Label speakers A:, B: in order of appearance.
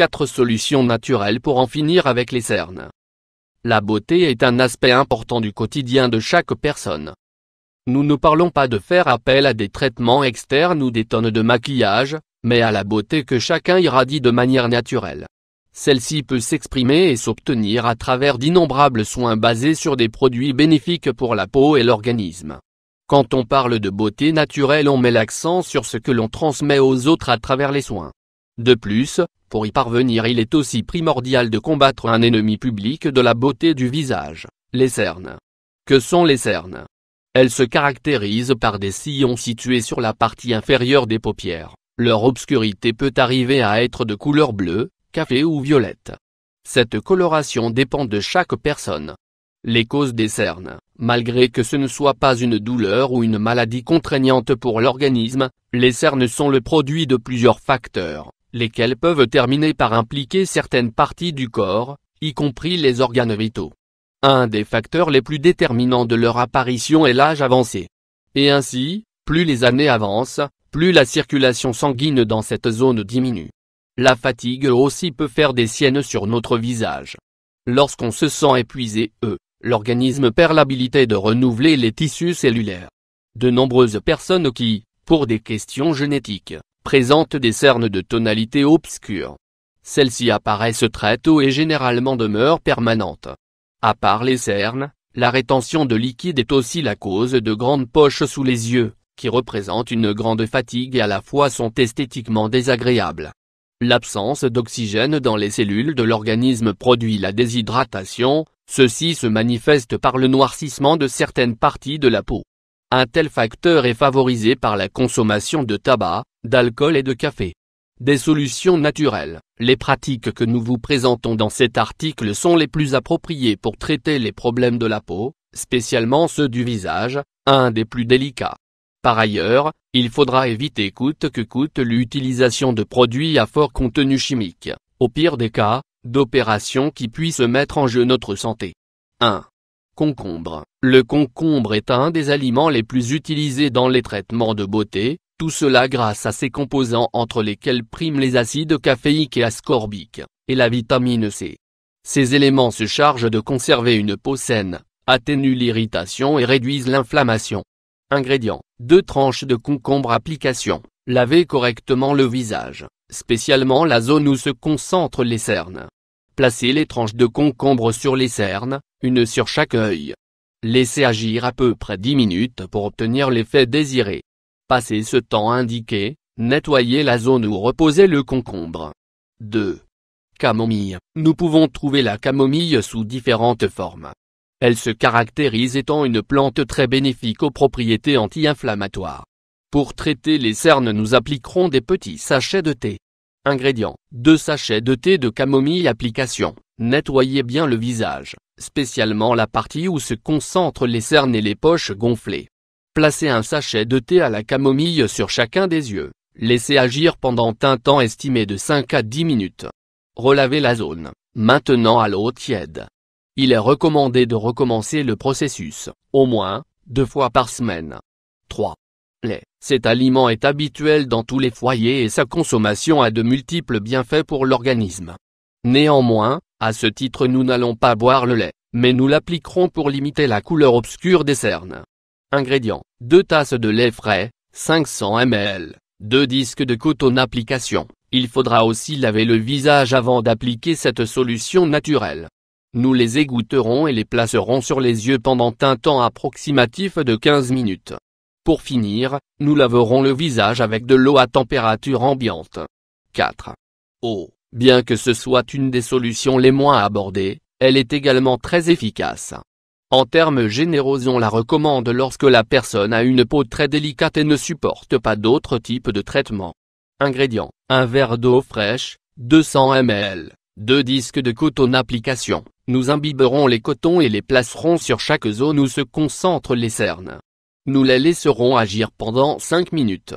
A: 4 solutions naturelles pour en finir avec les cernes. La beauté est un aspect important du quotidien de chaque personne. Nous ne parlons pas de faire appel à des traitements externes ou des tonnes de maquillage, mais à la beauté que chacun irradie de manière naturelle. Celle-ci peut s'exprimer et s'obtenir à travers d'innombrables soins basés sur des produits bénéfiques pour la peau et l'organisme. Quand on parle de beauté naturelle, on met l'accent sur ce que l'on transmet aux autres à travers les soins. De plus, pour y parvenir, il est aussi primordial de combattre un ennemi public de la beauté du visage, les cernes. Que sont les cernes? Elles se caractérisent par des sillons situés sur la partie inférieure des paupières. Leur obscurité peut arriver à être de couleur bleue, café ou violette. Cette coloration dépend de chaque personne. Les causes des cernes, malgré que ce ne soit pas une douleur ou une maladie contraignante pour l'organisme, les cernes sont le produit de plusieurs facteurs, lesquels peuvent terminer par impliquer certaines parties du corps, y compris les organes vitaux. Un des facteurs les plus déterminants de leur apparition est l'âge avancé. Et ainsi, plus les années avancent, plus la circulation sanguine dans cette zone diminue. La fatigue aussi peut faire des siennes sur notre visage. Lorsqu'on se sent épuisé, l'organisme perd l'habilité de renouveler les tissus cellulaires. De nombreuses personnes qui, pour des questions génétiques, présentent des cernes de tonalité obscure. Celles-ci apparaissent très tôt et généralement demeurent permanentes. À part les cernes, la rétention de liquide est aussi la cause de grandes poches sous les yeux, qui représentent une grande fatigue et à la fois sont esthétiquement désagréables. L'absence d'oxygène dans les cellules de l'organisme produit la déshydratation, ceci se manifeste par le noircissement de certaines parties de la peau. Un tel facteur est favorisé par la consommation de tabac, d'alcool et de café. Des solutions naturelles, les pratiques que nous vous présentons dans cet article sont les plus appropriées pour traiter les problèmes de la peau, spécialement ceux du visage, un des plus délicats. Par ailleurs, il faudra éviter coûte que coûte l'utilisation de produits à fort contenu chimique, au pire des cas, d'opérations qui puissent mettre en jeu notre santé. 1. Concombre. Le concombre est un des aliments les plus utilisés dans les traitements de beauté, tout cela grâce à ses composants entre lesquels priment les acides caféiques et ascorbiques, et la vitamine C. Ces éléments se chargent de conserver une peau saine, atténuent l'irritation et réduisent l'inflammation. Ingrédients. 2 tranches de concombre. Application. Lavez correctement le visage, spécialement la zone où se concentrent les cernes. Placez les tranches de concombre sur les cernes, une sur chaque œil. Laissez agir à peu près 10 minutes pour obtenir l'effet désiré. Passez ce temps indiqué, nettoyez la zone où reposait le concombre. 2. Camomille. Nous pouvons trouver la camomille sous différentes formes. Elle se caractérise étant une plante très bénéfique aux propriétés anti-inflammatoires. Pour traiter les cernes, nous appliquerons des petits sachets de thé. Ingrédients. 2 sachets de thé de camomille. Application. Nettoyez bien le visage, spécialement la partie où se concentrent les cernes et les poches gonflées. Placez un sachet de thé à la camomille sur chacun des yeux. Laissez agir pendant un temps estimé de 5 à 10 minutes. Relavez la zone, maintenant à l'eau tiède. Il est recommandé de recommencer le processus, au moins, 2 fois par semaine. 3. Lait. Cet aliment est habituel dans tous les foyers et sa consommation a de multiples bienfaits pour l'organisme. Néanmoins, à ce titre nous n'allons pas boire le lait, mais nous l'appliquerons pour limiter la couleur obscure des cernes. Ingrédients. 2 tasses de lait frais, 500 ml, 2 disques de coton. Application. Il faudra aussi laver le visage avant d'appliquer cette solution naturelle. Nous les égoutterons et les placerons sur les yeux pendant un temps approximatif de 15 minutes. Pour finir, nous laverons le visage avec de l'eau à température ambiante. 4. Eau. Bien que ce soit une des solutions les moins abordées, elle est également très efficace. En termes généraux, on la recommande lorsque la personne a une peau très délicate et ne supporte pas d'autres types de traitement. Ingrédients. 1 verre d'eau fraîche, 200 ml, 2 disques de coton. Application. Nous imbiberons les cotons et les placerons sur chaque zone où se concentrent les cernes. Nous les laisserons agir pendant 5 minutes.